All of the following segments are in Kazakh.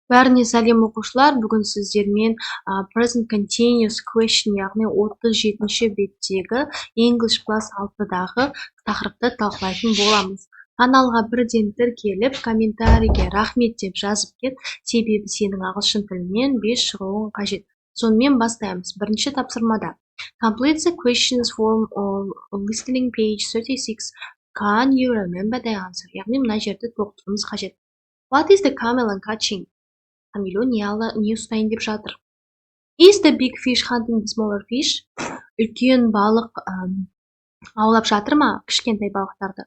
Бәріне сәлем оқушылар, бүгін сіздермен present continuous question, яғни 37-ші беттегі English Plus 6-дағы тақырыпты талқылайтын боламыз. Каналға бірден тіркеліп, комментарийге рахмет деп жазып кет, себебі сенің ағылшын тілінен 5 шығуың қажет. Сонымен бастаймыз. Бірінші тапсырмада. Complete the questions form on listening page 36. Can you remember the answer? Яғни мына жерді толықтыруымыз қажет. What is the camel catching? Камило не ұстайын деп жатыр. Is the big fish hunting the smaller fish? Үлкен балық аулап жатыр ма кішкентай балықтарды?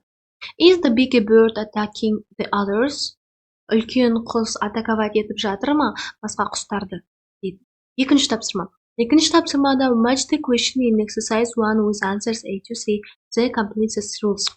Is the big bird attacking the others? Үлкен құс атаковать етіп жатыр ма басқа құстарды? Дейді. Екінші тапсырма. Екінші тапсырмада match the question in exercise 1 with answers A to C. The complete the rules.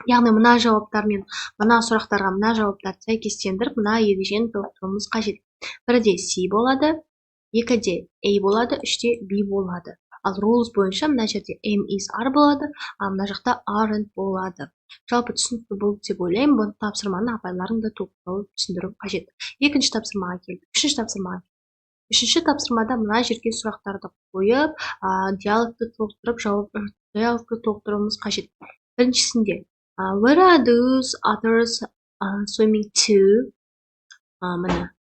Яғни мына жауаптармен, мына сұрақтарға мына жауаптарды сәйкестендіріп, мына ережені толықтыруымыз қажет. Бірде C болады, екіде A болады, үште B болады. Ал rules бойынша мына жерде M is are болады, ал мына жақта aren't болады. Жалпы түсінікті болды деп ойлаймын, бұл тапсырманы апайларың да толықтырып түсіндіру қажет. Екінші тапсырмаға келдік. Үшінші тапсырмаға. Үшінші тапсырмада мына жерге сұрақтарды қойып, диалогты толықтыруымыз қажет. Біріншісінде where are those others swimming to?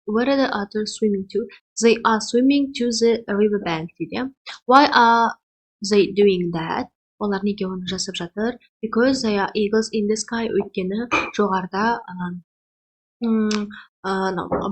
Where are the others swimming to? They are swimming to the riverbank дейді. Why are they doing that? Олар неге оны жасап жатыр? Because they are eagles in the sky. Өйткені жоғарда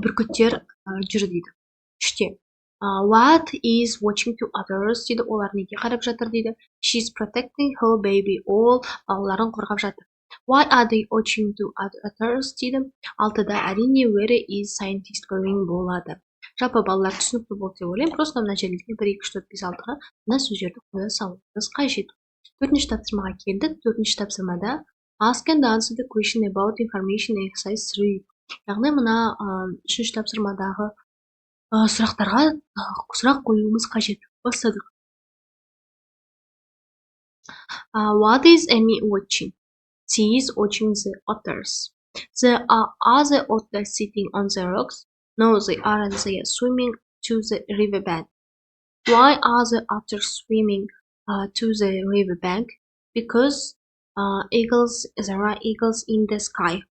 бүркіттер жүр дейді. Үште what is watching to others дейді. Олар неге қарап жатыр дейді. She's protecting her baby. Ол балаларын қорғап жатыр. Why are they watching to others дейді. Алтыда әрине where is scientist going болады. Жалпы балалар түсінікті болды деп ойлаймын. Просто мына жерлерге 1, 2, 3, 4, 5, 6-ға мына сөздерді қоя салуымыз қажет. Төртінші тапсырмаға келдік. Төртінші тапсырмада ask and answer the question about information exercise 3. Яғни мына үшінші тапсырмадағы сұрақтарға сұрақ қоюымыз қажет. Бастадық. What is Amy watching? She is watching the otters. Are the otters sitting on the rocks? No, they aren't. They are swimming to the riverbank. Why are the otters swimming to the riverbank? Because there are eagles in the sky.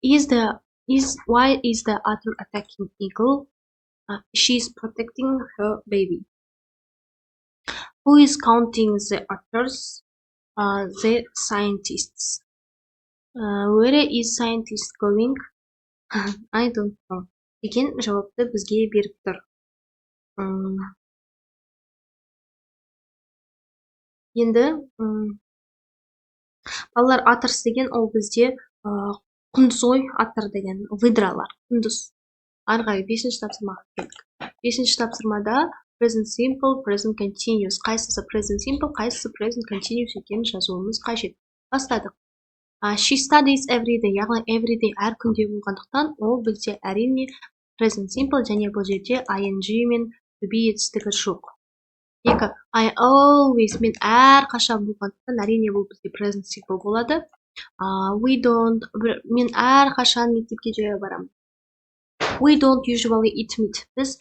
Why is the otter attacking eagle? She's protecting her baby. Who is counting the otters? The scientists. Where is scientist going? I don't know. Деген жауапты бізге беріп тұр. Енді балалар otters деген ол бізде құндыз ғой, otter деген выдралар, құндыз. Ары қарай 5-ші тапсырмаға келдік. 5-ші тапсырмада present simple, present continuous. Қайсысы present simple, қайсысы present continuous екенін жазуымыз қажет. Бастадық. She studies every day. Яғни every day әр күнде болғандықтан ол бізде әрине present simple, және бұл жерде ing мен to be етістігі жоқ. Екі, I always, мен әр қашан болғандықтан әрине бұл бізде present simple болады. We don't, мен әр қашан мектепке жаяу барамын. We don't usually eat meat. Біз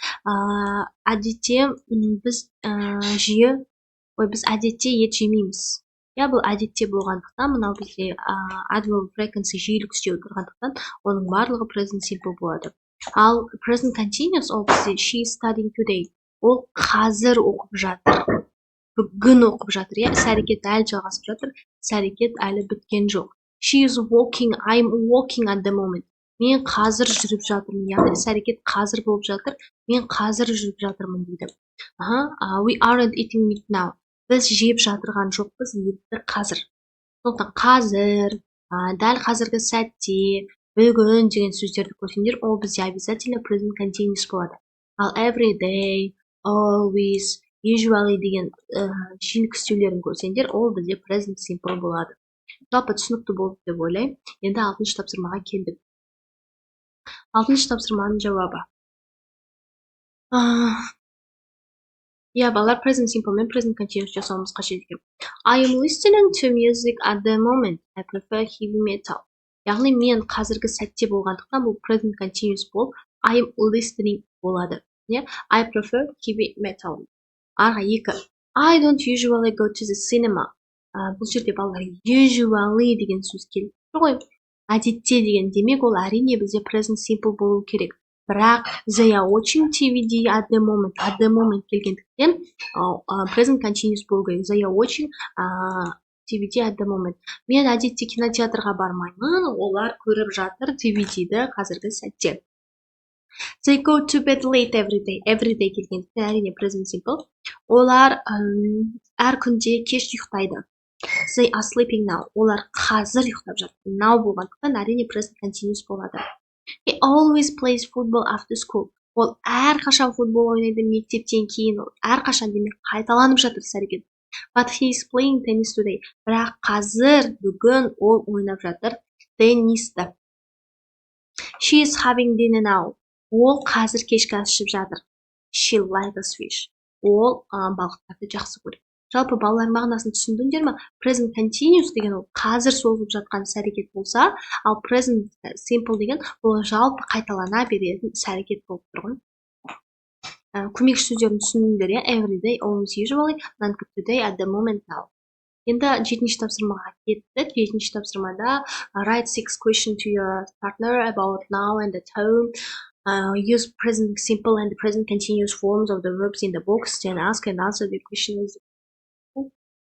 әдетте ет жемейміз. Бұл әдетте болғандықтан, мынау бізде adverb frequency жиілік үстеу тұрғандықтан, оның барлығы present simple болады. Ал present continuous ол бізде she is studying today. Ол қазір оқып жатыр. Бүгін оқып жатыр. Іс әрекет әлі жалғасып жатыр. Іс әрекет әлі біткен жоқ. She is walking. I'm walking at the moment. Мен қазір жүріп жатырмын. Яғни іс әрекет қазір болып жатыр. Мен қазір жүріп жатырмын дейді. We aren't eating meat now. Біз жеп жатырған жоқпыз етті қазір. Сондықтан қазір, дәл қазіргі сәтте, бүгін деген сөздерді көрсеңдер, ол бізде обязательно present continuous болады. Ал every day, always, usually деген жиілік үстеулерін көрсеңдер, ол бізде present simple болады. Жалпы түсінікті болды деп ойлаймын. Енді 6-шы тапсырмаға келдік. 6-шы тапсырманың жауабы. Балалар present simple мен present continuous жасауымыз қажет екен. I am listening to music at the moment. I prefer heavy metal. Яғни мен қазіргі сәтте болғандықтан бұл present continuous болып, I'm listening болады. I prefer heavy metal. Арға екі. I don't usually go to the cinema. Бұл жерде балалар usually деген сөз келіп тұр ғой. Әдетте деген демек ол әрине бізде present simple болу керек. Бірақ they are watching TVD at the moment. At the moment келгендіктен present continuous болу керек. They are watching TVD at the moment. Мен әдетте кинотеатрға бармаймын. Олар көріп жатыр TVD-ді қазіргі сәтте. They go to bed late every day. Every day келгендіктен әрине present simple. Олар әр күнде кеш ұйықтайды. They are sleeping now. Олар қазір ұйықтап жатыр. Now болғандықтан әрине present continuous болады. He always plays football after school. Ол әрқашан футбол ойнайды мектептен кейін. Әрқашан демек қайталанып жатыр іс әрекет. But he is playing tennis today. Бірақ қазір бүгін ол ойнап жатыр теннисті. She is having dinner now. Ол қазір кешкі ас ішіп жатыр. She likes fish. Ол балықтарды жақсы көреді. Жалпы балалар мағынасын түсіндіңдер ме? Present continuous деген ол қазір созылып жатқан іс әрекет болса, ал present simple деген ол жалпы қайталана беретін іс әрекет болып тұрғын. Көмекші сөздерін түсіндіңдер, every day, always, usually, not good today, at the moment, now. Енді 7-ші тапсырмаға кеттік. 7-ші тапсырмада write 6 questions to your partner about now and at home. Use present simple and present continuous forms of the verbs in the box. Then ask and answer the questions.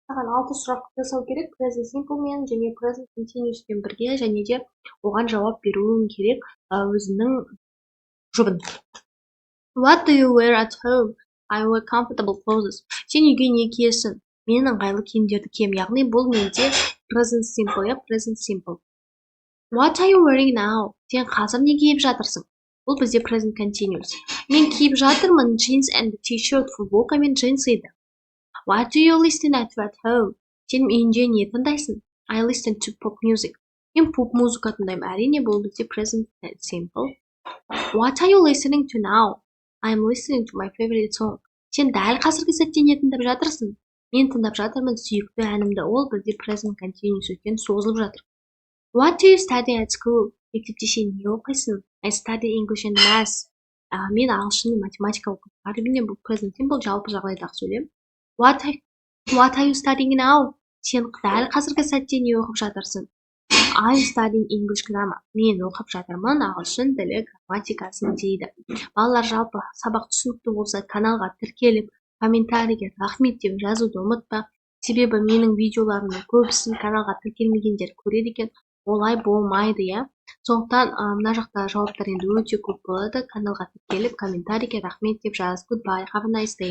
Саған 6 сұрақ жасау керек, present simple мен және present continuous пен бірге, және де оған жауап беруің керек өзінің жұбын. What do you wear at home? I wear comfortable clothes. Сен үйге не киесің? Мен ыңғайлы киімдерді киемін. Яғни бұл менде present simple, present simple. What are you wearing now? Сен қазір не киіп жатырсың? Бұл бізде present continuous. Мен киіп жатырмын jeans and t-shirt, футболка мен джинсы еді. What do you listen to at home? Сен үйінде не тыңдайсың? I listen to pop music. Мен поп музыка тыңдаймын. Әрине бұл бізде present simple. What are you listening to now? I'm listening to my favorite song. Сен дәл қазіргі сәтте не тыңдап жатырсың? Мен тыңдап жатырмын сүйікті әнімді. Ол бізде present continuous өткен созылып жатыр. What do you study at school? Мектепте сен не оқисың? I study English and math. Мен ағылшын математика оқимын. Әрине бұл present simple жалпы жағдайдағы сөйлем. What are you studying now? Сен дәл қазіргі сәтте не оқып жатырсың? I'm studying English grammar. Мен оқып жатырмын ағылшын тілі грамматикасын дейді. Балалар жалпы сабақ түсінікті болса каналға тіркеліп, комментарийге рахмет деп жазуды ұмытпа. Себебі менің видеоларымның көбісін каналға тіркелмегендер көреді екен. Олай болмайды, Сондықтан мына жақта жауаптар енді өте көп болады. Каналға тіркеліп, комментарийге рахмет деп жаз. Goodbye, have a nice day.